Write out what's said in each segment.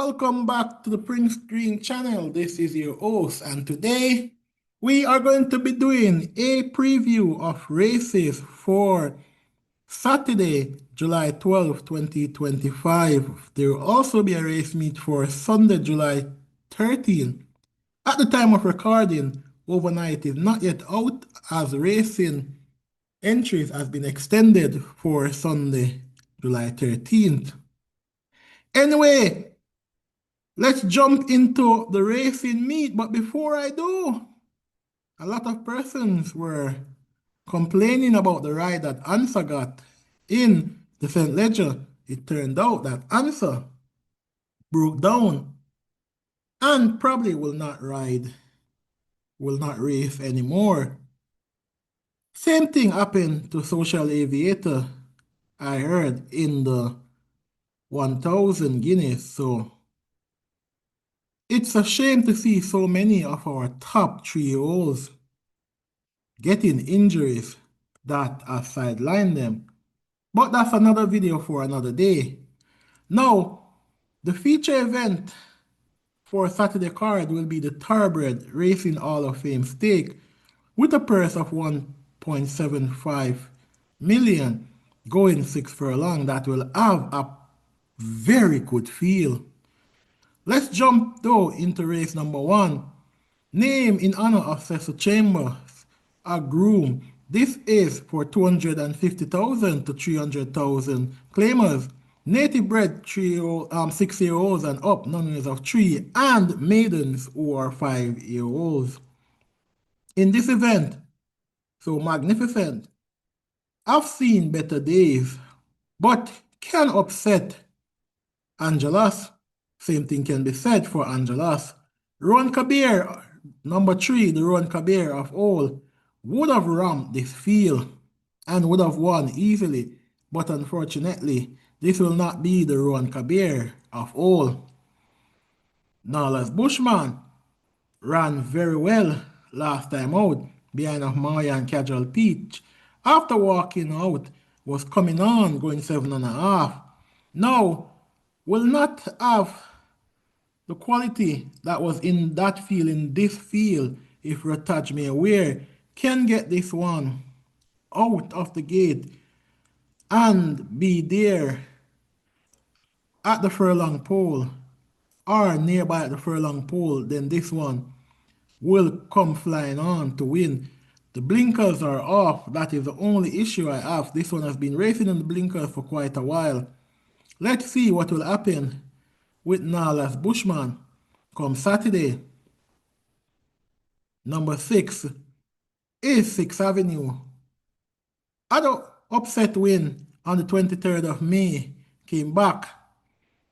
Welcome back to the Prince Green channel. This is your host, and today we are going to be doing a preview of races for Saturday, July 12th, 2025. There will also be a race meet for Sunday, July 13th. At the time of recording, overnight is not yet out as racing entries has been extended for Sunday, July 13th. Anyway, let's jump into the racing meet. But before I do, a lot of persons were complaining about the ride that Ansa got in the St. Ledger. It turned out that Ansa broke down and probably will not race anymore. Same thing happened to Social Aviator, I heard, in the 1000 Guineas. So it's a shame to see so many of our top 3-year-olds getting injuries that have sidelined them. But that's another video for another day. Now, the feature event for Saturday card will be the Thoroughbred Racing Hall of Fame stake with a purse of 1.75 million going 6 furlong that will have a very good feel. Let's jump though into race number 1. Name in honor of Cecil Chambers, a groom. This is for 250,000 to 300,000 claimers. Native bred 6-year-olds and up, non-winners of 3, and maidens who are 5-year-olds. In this event, so magnificent, I've seen better days, but can upset Angelas. Same thing can be said for Angelas. Rowan Kabir, number 3, the Rowan Kabir of all, would have ramped this field and would have won easily, but unfortunately, this will not be the Rowan Kabir of all. Nala's Bushman ran very well last time out behind of Maya and Casual Peach. After walking out, was coming on, going 7.5. Now, will not have the quality that was in that field, in this field, if Rataj may aware, can get this one out of the gate and be there at the furlong pole or nearby at the furlong pole, then this one will come flying on to win. The blinkers are off. That is the only issue I have. This one has been racing in the blinkers for quite a while. Let's see what will happen with Nala's Bushman come Saturday. Number 6 is 6th Avenue. Other upset win on the 23rd of May came back.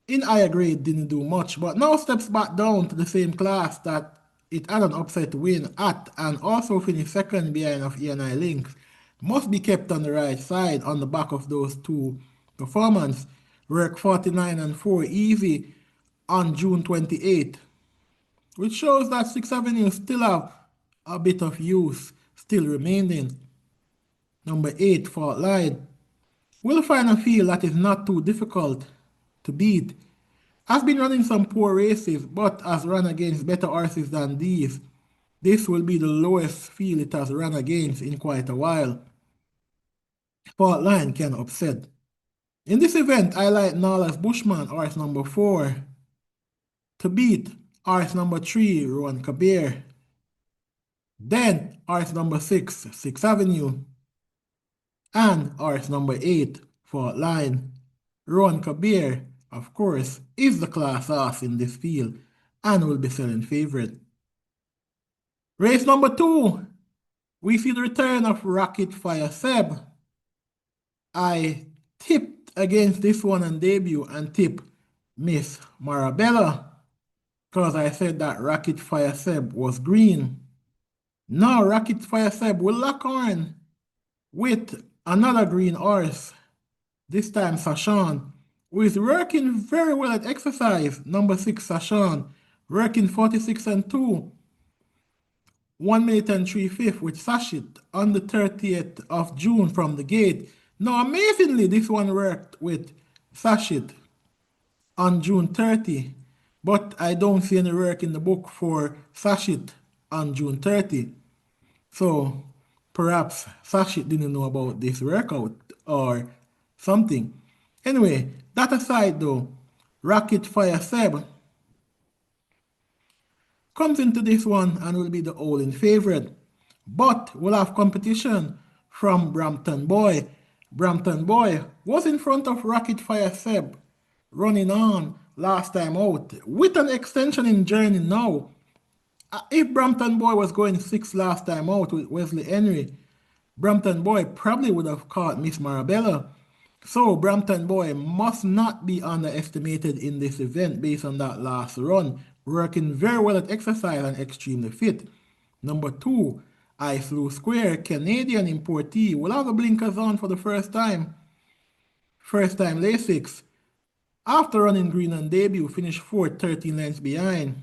In higher grade, didn't do much, but now steps back down to the same class that it had an upset win at, and also finished second behind of E&I Links. Must be kept on the right side on the back of those two performances. Work 49 and 4 easy on June 28th, which shows that 6th Avenue still have a bit of use still remaining. Number 8, Fault Line. Will find a field that is not too difficult to beat. Has been running some poor races, but has run against better horses than these. This will be the lowest field it has run against in quite a while. Fault Line can upset. In this event, I like Nala's Bushman, horse number 4, to beat horse number 3, Rowan Kabir. Then horse number 6, 6th Avenue. And horse number 8, Fault Line. Rowan Kabir, of course, is the class horse in this field and will be selling favorite. Race number 2, we see the return of Rocket Fire Seb. I tipped against this one on debut and tipped Miss Marabella because I said that Rocket Fire Seb was green. Now Rocket Fire Seb will lock on with another green horse, this time Sashan, who is working very well at exercise. Number 6, Sashan, working 46 and 2, 1 minute and 3/5 with Sashit on the 30th of June from the gate. Now, amazingly, this one worked with Sashit on June 30. But I don't see any work in the book for Sashit on June 30. So perhaps Sashit didn't know about this workout or something. Anyway, that aside though, Rocket Fire Seb comes into this one and will be the all-in favorite. But we'll have competition from Brampton Boy. Brampton Boy was in front of Rocket Fire Seb, running on last time out with an extension in journey now. If Brampton Boy was going six last time out with Wesley Henry, Brampton Boy probably would have caught Miss Marabella. So Brampton Boy must not be underestimated in this event based on that last run, working very well at exercise and extremely fit. Number two, I Flew Square, Canadian importee, will have the blinkers on for the first time. First time Lasix. After running green on debut, finished fourth, 13 lengths behind.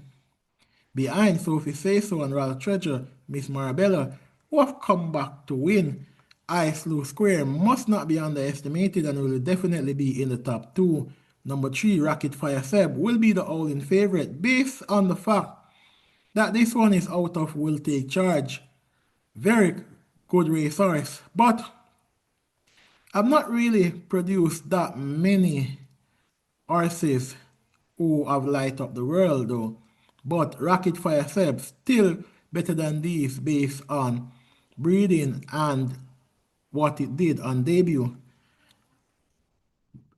Behind Sophie Sayso and Ralph Treasure, Miss Marabella, who have come back to win. I Flew Square must not be underestimated and will definitely be in the top two. Number three, Rocket Fire Seb, will be the all-in favorite based on the fact that this one is out of Will Take Charge. Very good racehorse, but I've not really produced that many horses who have light up the world though. But Rocket Fire Seb still better than these based on breeding and what it did on debut.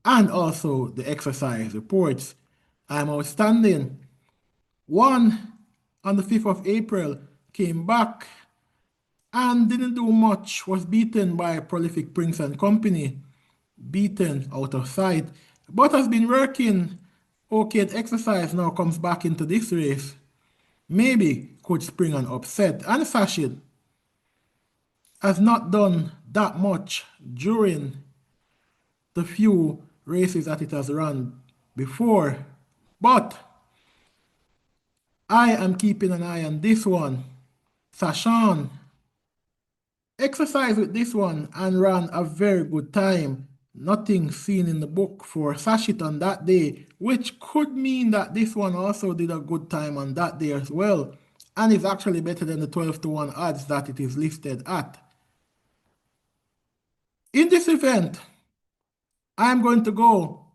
And also the exercise reports. I'm outstanding. One on the 5th of April came back and didn't do much, was beaten by Prolific Prince and Company, beaten out of sight, but has been working okay at exercise, now comes back into this race. Maybe could spring an upset. And Sashid has not done that much during the few races that it has run before. But I am keeping an eye on this one. Sashan exercised with this one and ran a very good time. Nothing seen in the book for Sashit on that day, which could mean that this one also did a good time on that day as well, and is actually better than the 12 to 1 odds that it is listed at. In this event, I am going to go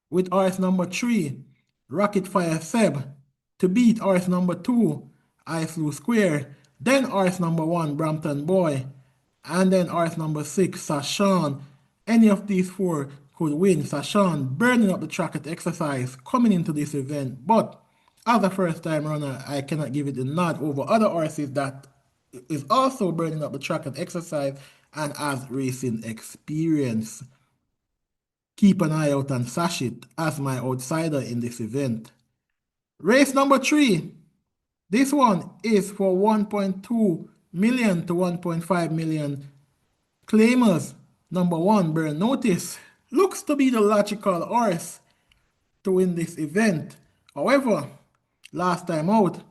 with RS number 3, Rocket Fire Seb, to beat RS number 2, I Flew Square, then RS number 1, Brampton Boy, and then RS number 6, Sashan. Any of these four could win. Sashan burning up the track at exercise coming into this event, but as a first time runner, I cannot give it the nod over other horses that is also burning up the track at exercise and has racing experience. Keep an eye out on Sashit as my outsider in this event. Race number 3. This one is for 1.2 million to 1.5 million claimers. Number 1, Burn Notice, looks to be the logical horse to win this event. However, last time out,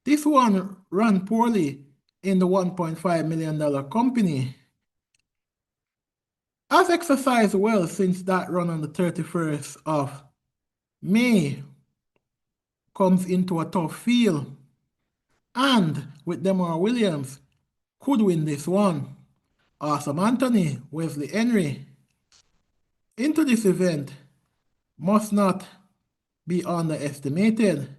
this one ran poorly in the $1.5 million company. Has exercised well since that run on the 31st of May, comes into a tough field, and with Demar Williams, could win this one. Awesome Anthony, Wesley Henry, into this event, must not be underestimated.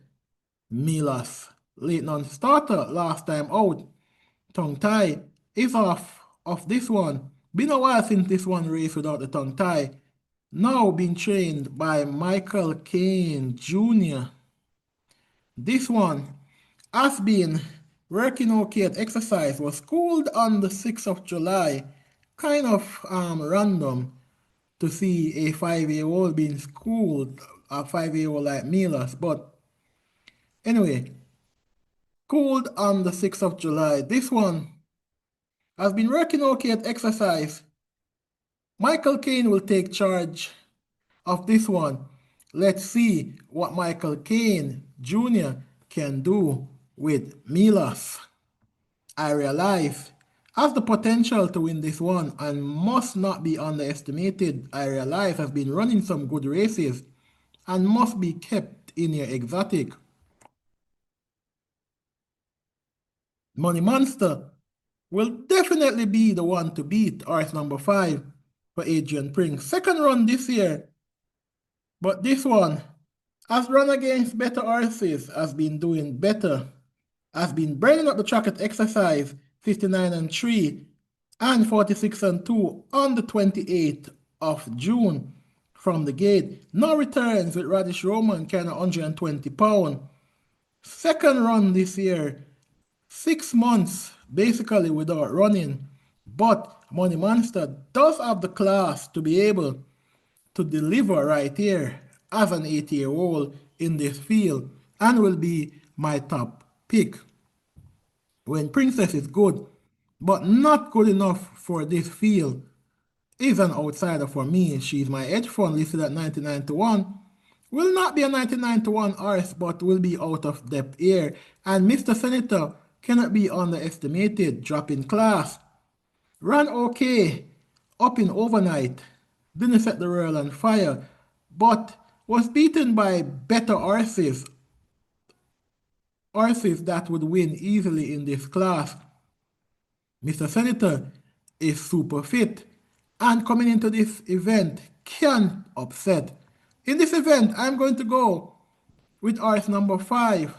Milas, late non-starter, last time out, tongue tie, is off of this one. Been a while since this one raced without the tongue tie. Now being trained by Michael Caine Jr. This one has been working okay at exercise, was schooled on the 6th of July. Kind of random to see a 5-year-old being schooled, a 5-year-old like Milas. But anyway, schooled on the 6th of July. This one has been working okay at exercise. Michael Caine will take charge of this one. Let's see what Michael Caine Jr. can do with Milas. I realize has the potential to win this one and must not be underestimated. I realize has been running some good races and must be kept in your exotic. Money Monster will definitely be the one to beat horse number 5 for Adrian Pring. Second run this year, but this one has run against better horses, has been doing better, has been burning up the track at exercise 59 and 3 and 46 and 2 on the 28th of June from the gate. No returns with Radish Roman carrying 120 pounds. Second run this year, 6 months basically without running. But Money Monster does have the class to be able to deliver right here as an 8-year-old in this field and will be my top pick. When Princess is good, but not good enough for this field, is an outsider for me. She's my hedge fund listed at 99 to 1. Will not be a 99 to 1 horse, but will be out of depth here. And Mr. Senator cannot be underestimated, dropping class. Ran okay, up in overnight, didn't set the world on fire, but was beaten by better horses that would win easily in this class. Mr. Senator is super fit and coming into this event can upset. In this event, I'm going to go with horse number 5,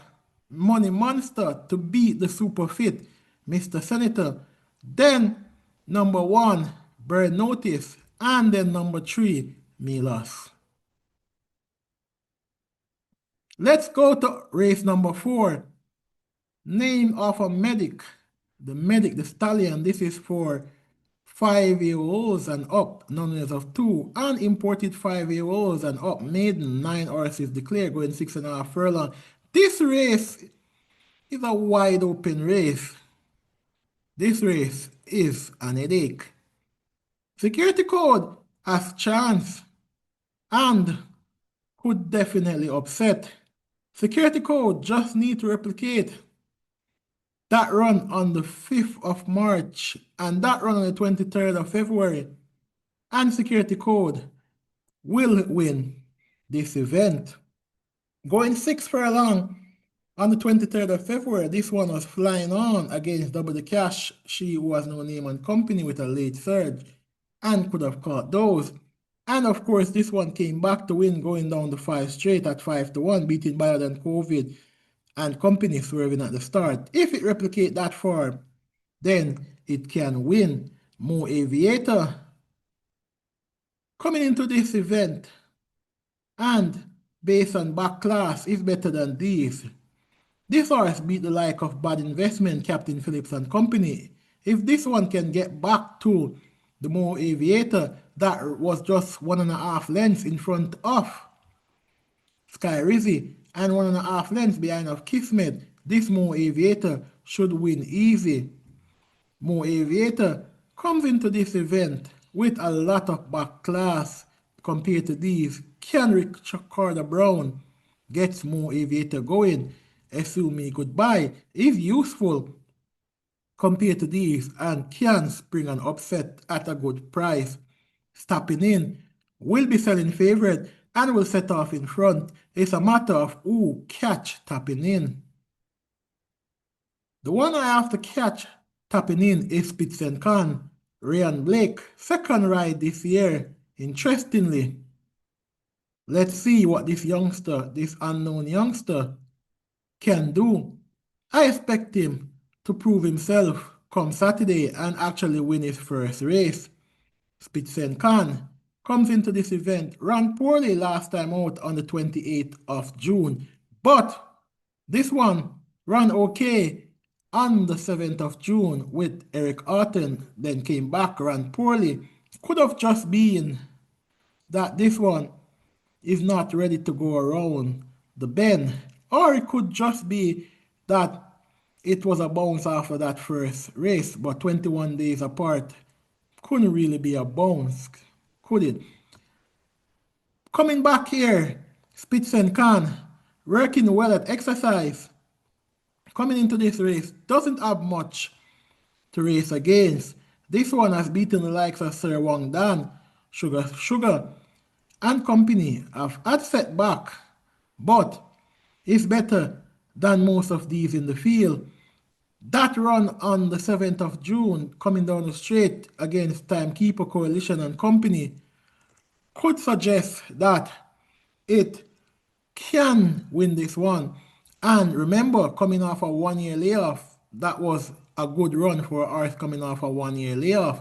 Money Monster, to beat the super fit Mr. Senator. Then number 1, Bird Notice, and then number 3, Milos. Let's go to race number 4. Name of a medic. The medic, the stallion. This is for 5-year-olds and up, none of 2, and imported 5-year-olds and up, maiden, 9 horses declared, going 6.5 furlong. This race is a wide open race. This race is an headache. Security code has chance and could definitely upset. Security code just need to replicate that run on the 5th of March and that run on the 23rd of February, and security code will win this event. Going 6 furlong on the 23rd of February, this one was flying on against Double the Cash. She was no name and company with a late surge and could have caught those. And of course, this one came back to win, going down the 5 straight at 5 to 1, beating Better Than COVID and company swerving at the start. If it replicate that form, then it can win. Mo Aviator coming into this event and based on back class is better than these. This horse beat the like of Bad Investment, Captain Phillips and company. If this one can get back to the Mo Aviator that was just 1.5 lengths in front of Sky Rizzy and 1.5 lengths behind of Kismet, this Mo Aviator should win easy. Mo Aviator comes into this event with a lot of back class compared to these. Can Ricardo Brown gets Mo Aviator going, assume me goodbye, is useful compared to these and can spring an upset at a good price. Stopping in will be selling favorite and will set off in front. It's a matter of who catch tapping in. The one I have to catch tapping in is Spitz and Khan, Ryan Blake, second ride this year. Interestingly, let's see what this youngster, this unknown youngster, can do. I expect him to prove himself come Saturday and actually win his first race. Spitz and Khan comes into this event, ran poorly last time out on the 28th of June, but this one ran okay on the 7th of June with Eric Orton, then came back, ran poorly. Could have just been that this one is not ready to go around the bend, or it could just be that it was a bounce after that first race, but 21 days apart couldn't really be a bounce, could it? Coming back here, Spitz and Khan, working well at exercise, coming into this race, doesn't have much to race against. This one has beaten the likes of Sir Wang Dan, Sugar, and company have had setback, but is better than most of these in the field. That run on the 7th of June, coming down the straight against Timekeeper Coalition and Company, could suggest that it can win this one. And remember, coming off a 1 year layoff, that was a good run for ours coming off a 1 year layoff.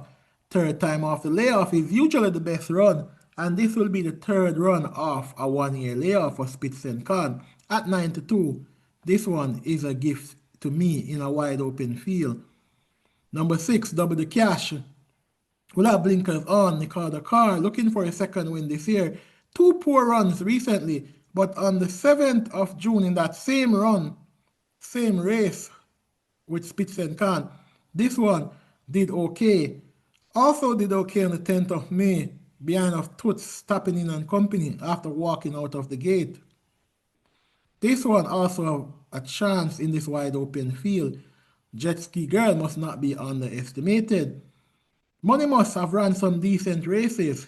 Third time off the layoff is usually the best run, and this will be the third run off a 1 year layoff for Spitz and Khan. At 92, this one is a gift to me in a wide open field. Number 6, Double the Cash. Will have blinkers on, Ricardo Carr looking for a second win this year. Two poor runs recently, but on the 7th of June in that same run, same race with Spitz and Khan, this one did okay. Also did okay on the 10th of May behind of Toots stopping in and company after walking out of the gate. This one also have a chance in this wide open field. Jet Ski Girl must not be underestimated. Money must have run some decent races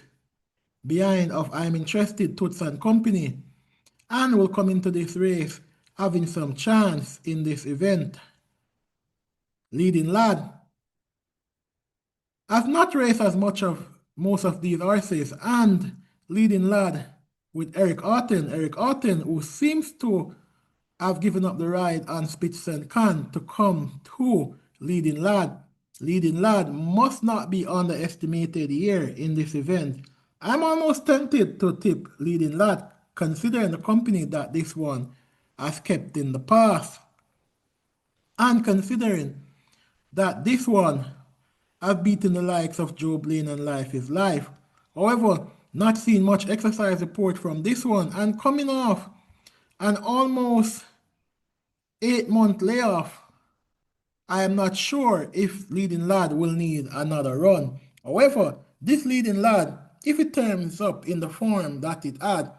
behind of I'm Interested, Toots and Company, and will come into this race having some chance in this event. Leading Lad has not raced as much of most of these horses, and Leading Lad with Eric Orton, who seems to have given up the ride on Spitz and Khan to come to Leading Lad. Leading Lad must not be underestimated here in this event. I'm almost tempted to tip Leading Lad, considering the company that this one has kept in the past, and considering that this one has beaten the likes of Joe Blaine and Life is Life. However, not seeing much exercise report from this one, and coming off an almost 8-month layoff, I am not sure if Leading Lad will need another run. However, this Leading Lad, if it turns up in the form that it had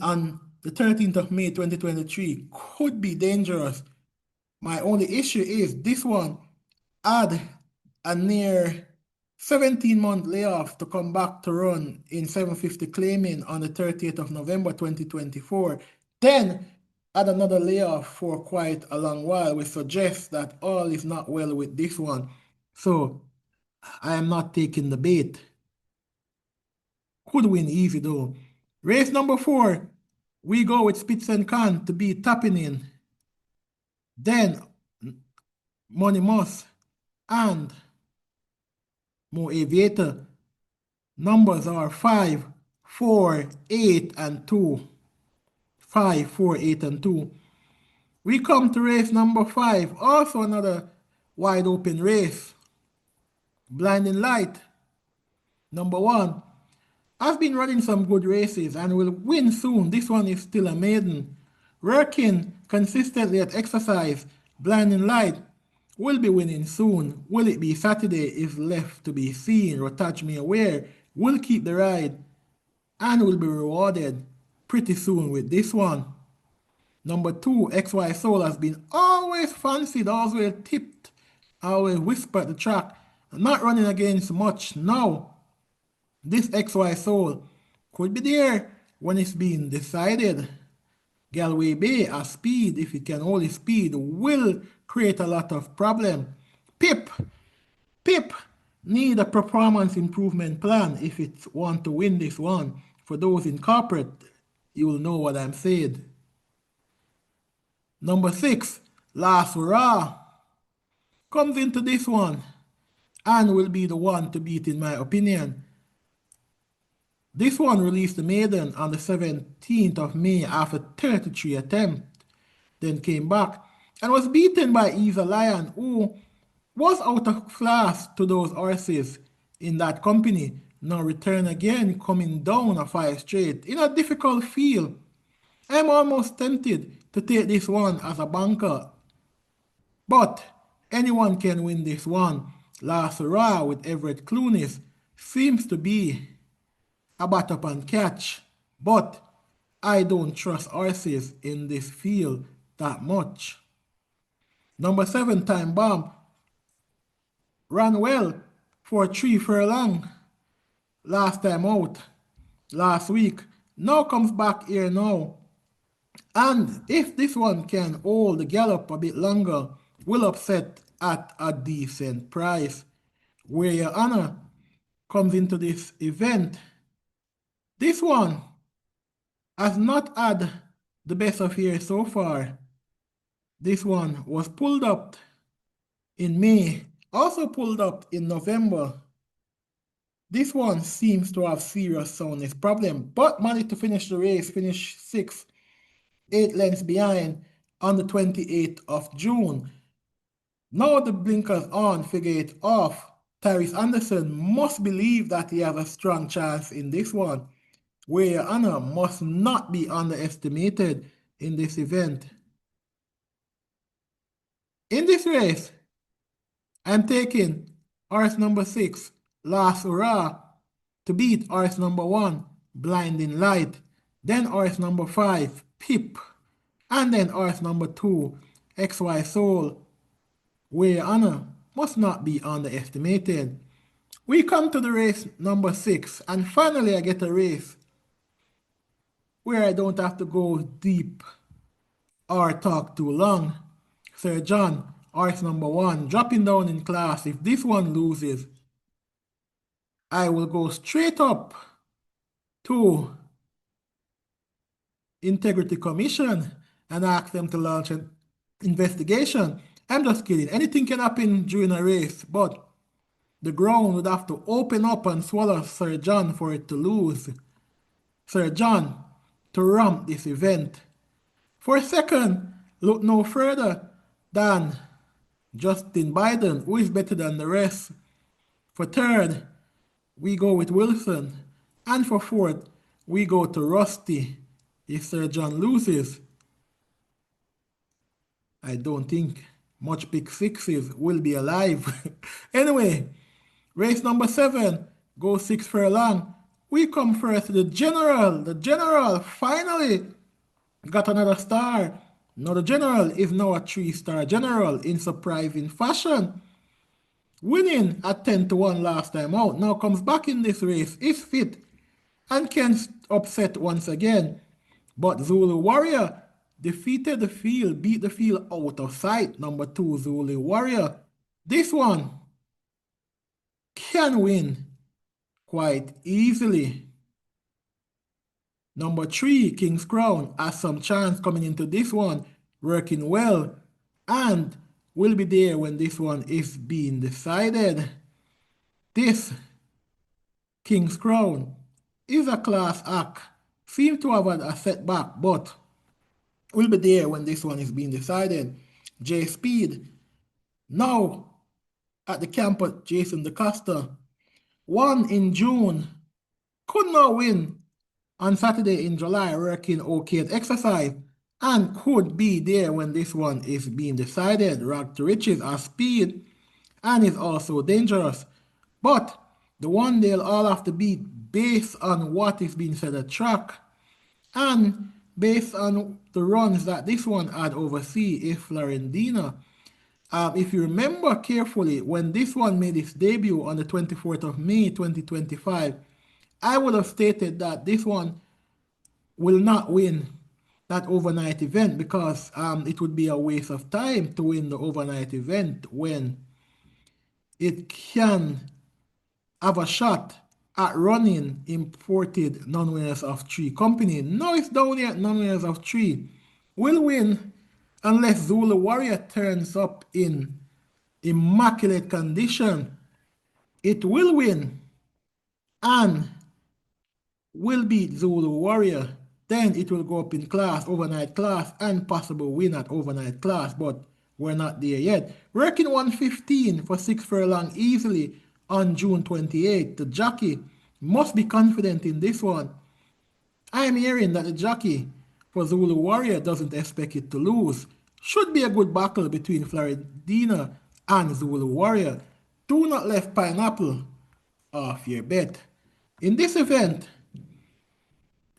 on the 13th of May 2023, could be dangerous. My only issue is this one had a near 17-month layoff to come back to run in 750 claiming on the 30th of November 2024. Then had another layoff for quite a long while, which suggests that all is not well with this one. So I am not taking the bait. Could win easy though. Race number 4, we go with Spitz and Khan to be tapping in. Then Money Moss and Mo Aviator. Numbers are 5, 4, 8, and 2. 5, 4, 8, and 2. We come to race number 5, also another wide open race. Blinding Light, number 1. I've been running some good races and will win soon. This one is still a maiden. Working consistently at exercise, Blinding Light will be winning soon. Will it be Saturday is left to be seen. Rotage Me Aware will keep the ride and will be rewarded pretty soon with this one. Number 2, XY Soul has been always fancied, always tipped, always whispered at the track. Not running against much now. This XY Soul could be there when it's being decided. Galway Bay at speed, if it can hold its speed, will create a lot of problem. Pip need a performance improvement plan if it want to win this one. For those in corporate, you will know what I'm saying. Number 6, Last Hurrah, comes into this one and will be the one to beat in my opinion. This one released the maiden on the 17th of May after 33 attempts, then came back and was beaten by Eva Lion, who was out of class to those horses in that company. Now return again, coming down a 5 straight in a difficult field. I'm almost tempted to take this one as a banker, but anyone can win this one. Last Hurrah with Everett Clunis seems to be a bat up and catch, but I don't trust horses in this field that much. Number 7, Time Bomb, ran well for 3 furlong last time out, last week. Now comes back here now And if this one can hold the gallop a bit longer, will upset at a decent price. Where Your Honor comes into this event, this one has not had the best of years so far. This one was pulled up in May, also pulled up in November. This one seems to have serious soundness problem, but managed to finish the race, finish sixth, 8 lengths behind on the 28th of June. Now the blinkers on, figure it off. Tyrese Anderson must believe that he has a strong chance in this one, where Your Honor must not be underestimated in this event. In this race, I'm taking horse number 6, Last Hurrah, to beat horse number 1, Blinding Light, then horse number 5, Pip, and then horse number 2, XY Soul, where Your Honor must not be underestimated. We come to the race number 6, and finally I get a race where I don't have to go deep or talk too long. Sir John, horse number 1, dropping down in class. If this one loses, I will go straight up to Integrity Commission and ask them to launch an investigation. I'm just kidding. Anything can happen during a race, but the ground would have to open up and swallow Sir John for it to lose. Sir John to ramp this event. For a second, look no further than Justin Biden, who is better than the rest. For third, we go with Wilson. And for fourth, we go to Rusty. If Sir John loses, I don't think much pick sixes will be alive. Anyway, race number 7, go 6 furlong. We come first to the General. The General finally got another star. Now the General is now a 3-star General in surprising fashion. Winning at 10-1 last time out. Now comes back in this race, is fit, and can upset once again. But Zulu Warrior defeated the field, beat the field out of sight. Number 2, Zulu Warrior. This one can win quite easily. Number 3, King's Crown, has some chance coming into this one, working well, and will be there when this one is being decided. This King's Crown is a class act, seems to have had a setback, but will be there when this one is being decided. J Speed, now at the camp at Jason DeCosta, won in June, could not win on Saturday in July, working okay at exercise, and could be there when this one is being decided. Rock to Riches has speed and is also dangerous, but the one they'll all have to beat based on what is being said at track and based on the runs that this one had overseas is Florendina. If you remember carefully, when this one made its debut on the 24th of May 2025, I would have stated that this one will not win that overnight event because it would be a waste of time to win the overnight event when it can have a shot at running imported non-winners of 3 company. Now it's down here at non-winners of 3. Will win unless Zulu Warrior turns up in immaculate condition. It will win and will beat Zulu Warrior. Then it will go up in class, overnight class, and possible win at overnight class, but we're not there yet. Working 115 for 6 furlong easily on June 28th. The jockey must be confident in this one. I am hearing that the jockey for Zulu Warrior doesn't expect it to lose. Should be a good battle between Florendina and Zulu Warrior. Do not left Pineapple off your bet. In this event,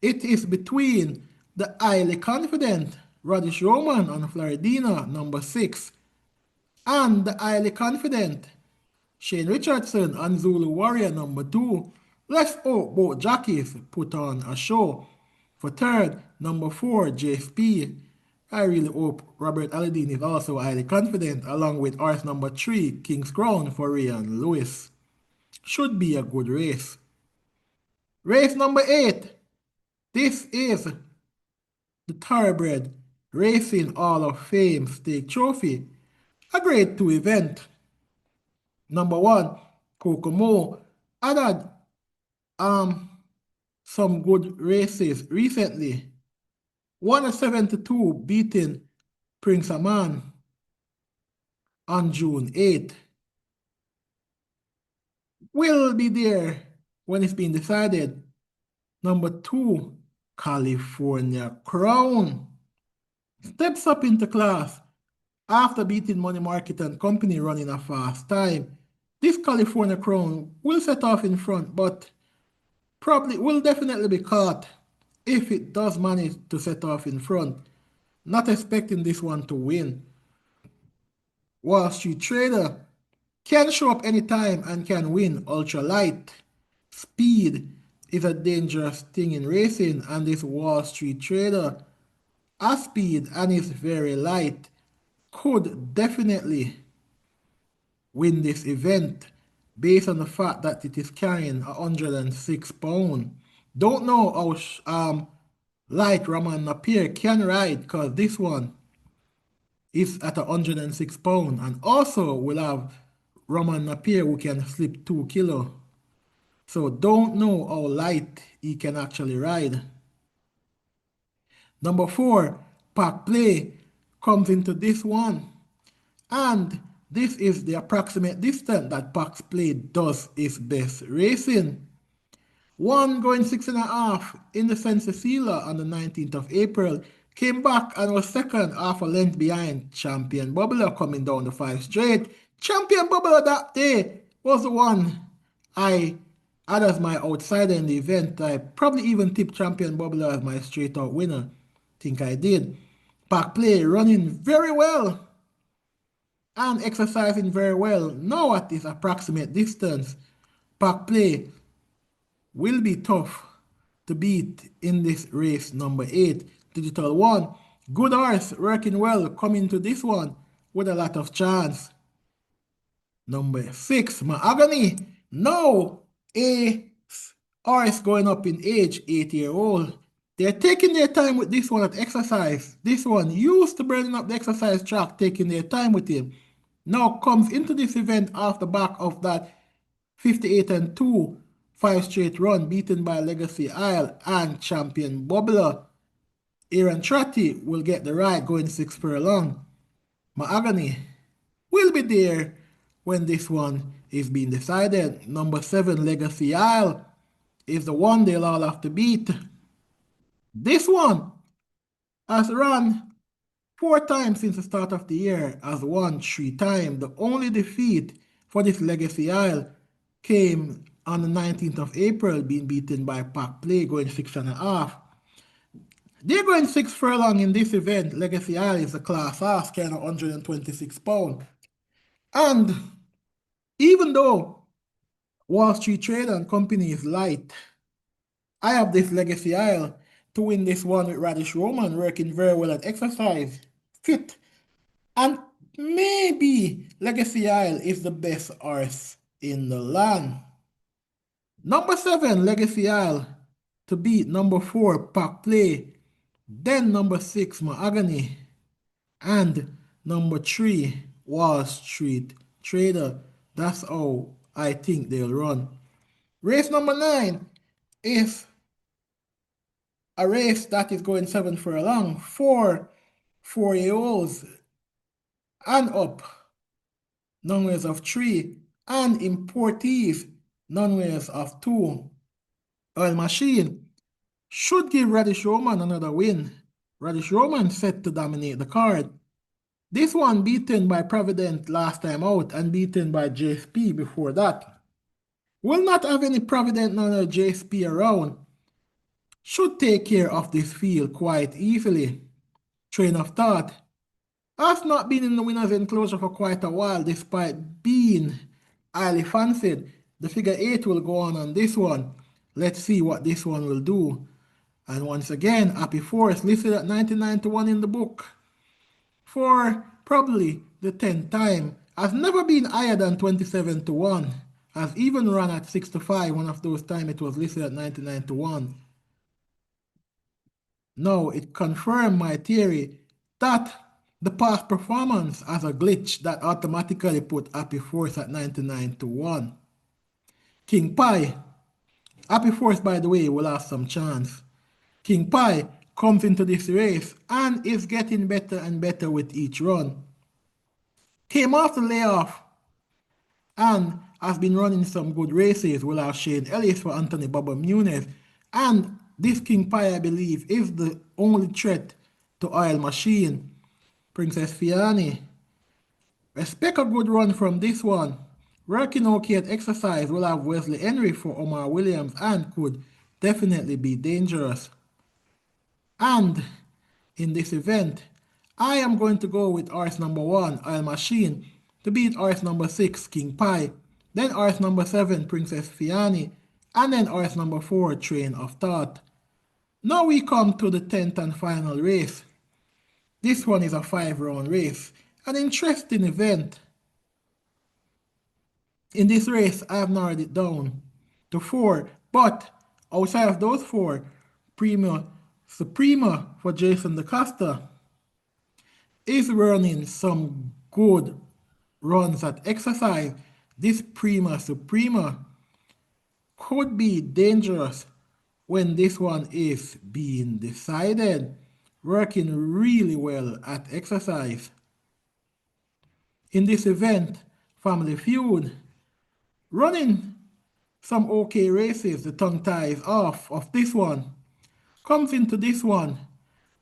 it is between the highly confident Radish Roman on Florendina, number 6, and the highly confident Shane Richardson and Zulu Warrior, number 2. Let's hope both jockeys put on a show. For third, number 4, JSP. I really hope Robert Alladine is also highly confident, along with horse number 3, King's Crown for Ryan Lewis. Should be a good race. Race number 8. This is the Thoroughbred Racing Hall of Fame Stake Trophy. A grade 2 event. Number 1, Kokomo had um some good races recently. Won a 7-2 beating Prince Aman on June 8th. Will be there when it's been decided. Number 2, California Crown. Steps up into class after beating Money Market and Company running a fast time. This California Crown will set off in front, but probably will definitely be caught if it does manage to set off in front. Not expecting this one to win. Wall Street Trader can show up anytime and can win ultralight. Speed is a dangerous thing in racing, and this Wall Street Trader has speed and is very light. Could definitely win this event based on the fact that it is carrying 106 pounds. Don't know how light Raman Napier can ride, because this one is at 106 pounds, and also will have Roman Napier who can slip 2 kilo. So don't know how light he can actually ride. Number 4, Pack Play comes into this one. And this is the approximate distance that Pack Play does its best racing. One going 6.5 in the Cecilia on the 19th of April. Came back and was second, half a length behind Champion Bubbler coming down the 5 straight. Champion Bubbler that day was the one I had as my outsider in the event. I probably even tipped Champion Bubbler as my straight out winner. Think I did. Pack Play running very well and exercising very well. Now at this approximate distance, Pack Play will be tough to beat in this race. Number 8, Digital One. Good horse, working well, coming to this one with a lot of chance. Number 6, Mahogany. Now a horse going up in age, 8-year-old. They're taking their time with this one at exercise. This one used to burning up the exercise track, taking their time with him. Now comes into this event off the back of that 58-2 5 straight run, beaten by Legacy Isle and Champion Bubbler. Aaron Tratty will get the ride going 6 furlong. Mahogany will be there when this one is being decided. Number 7, Legacy Isle, is the one they'll all have to beat. This one has run 4 times since the start of the year, has won 3 times. The only defeat for this Legacy Isle came on the 19th of April, being beaten by Pack Play, going 6.5. They're going 6 furlong in this event. Legacy Isle is a class ass, carrying 126 pounds. And even though Wall Street Trader and Company is light, I have this Legacy Isle to win this one with Radish Roman, working very well at exercise, fit, and maybe Legacy Isle is the best horse in the land. Number 7, Legacy Isle to beat number 4, Pack Play, then number 6, Mahogany, and number 3, Wall Street Trader. That's how I think they'll run. Race number 9 is a race that is going 7 furlong, 4 4-year-olds and up, non-weighers of 3, and importees, non-weighers of 2. Oil Machine should give Radish Roman another win. Radish Roman set to dominate the card. This one beaten by Provident last time out and beaten by JSP before that. Will not have any Provident nor JSP around. Should take care of this field quite easily. Train of thought has not been in the winner's enclosure for quite a while, despite being highly fancied. The figure 8 will go on this one. Let's see what this one will do. And once again, Happy Force listed at 99 to 1 in the book for probably the 10th time. Has never been higher than 27 to 1. Has even run at 6 to 5. One of those times it was listed at 99 to 1. Now it confirmed my theory that the past performance has a glitch that automatically put Happy Force at 99 to 1. King Pi. Happy Force, by the way, will have some chance. King Pi comes into this race and is getting better and better with each run. Came off the layoff and has been running some good races. Will have Shane Ellis for Anthony Bubba Muniz. And this King Pi, I believe, is the only threat to Oil Machine. Princess Fiani. Expect a good run from this one. Working okay at exercise will have Wesley Henry for Omar Williams and could definitely be dangerous. And in this event, I am going to go with horse number 1, Oil Machine, to beat horse number 6, King Pi, then horse number 7, Princess Fiani, and then horse number 4, Train of Thought. Now we come to the 10th and final race. This one is a 5-round race, an interesting event. In this race, I have narrowed it down to 4, but outside of those 4, Prima Suprema for Jason DaCosta is running some good runs at exercise. This Prima Suprema could be dangerous when this one is being decided. Working really well at exercise. In this event, Family Feud, running some okay races, the tongue ties off of this one, comes into this one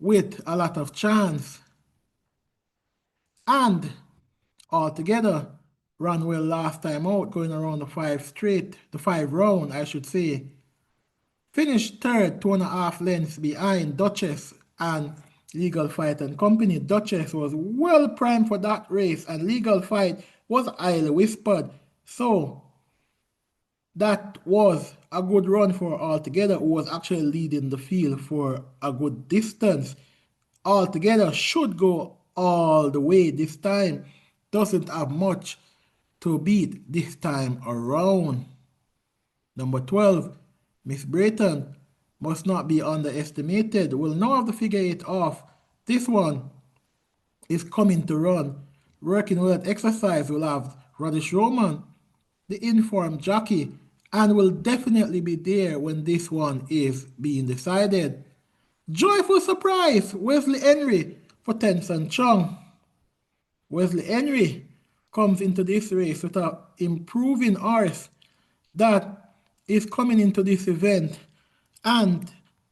with a lot of chance. And altogether, ran well last time out, going around the 5 round, I should say. Finished third, 2.5 lengths behind Duchess and Legal Fight and Company. Duchess was well primed for that race, and Legal Fight was highly whispered. So that was a good run for Altogether, who was actually leading the field for a good distance. Altogether should go all the way this time. Doesn't have much to beat this time around. Number 12, Miss Brayton, must not be underestimated. Will now have to figure it off. This one is coming to run. Working well at exercise will have Radish Roman, the informed jockey, and will definitely be there when this one is being decided. Joyful surprise, Wesley Henry for Tenson Chung. Wesley Henry comes into this race with an improving horse that is coming into this event and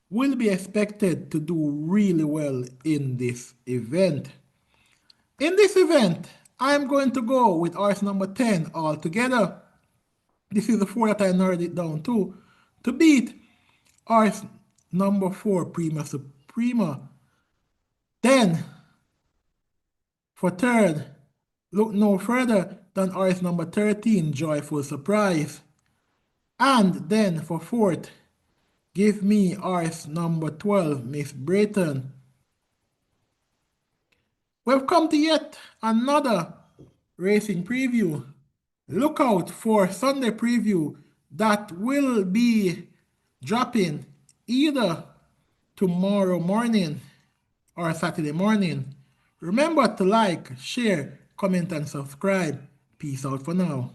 will be expected to do really well in this event. In this event, I'm going to go with horse number 10 altogether. This is the 4 that I narrowed it down to beat horse number 4, Prima Suprema. Then, for third, look no further than horse number 13, Joyful Surprise. And then for fourth, give me horse number 12, Miss Brayton. We've come to yet another racing preview. Look out for Sunday preview that will be dropping either tomorrow morning or Saturday morning. Remember to like, share, comment, and subscribe. Peace out for now.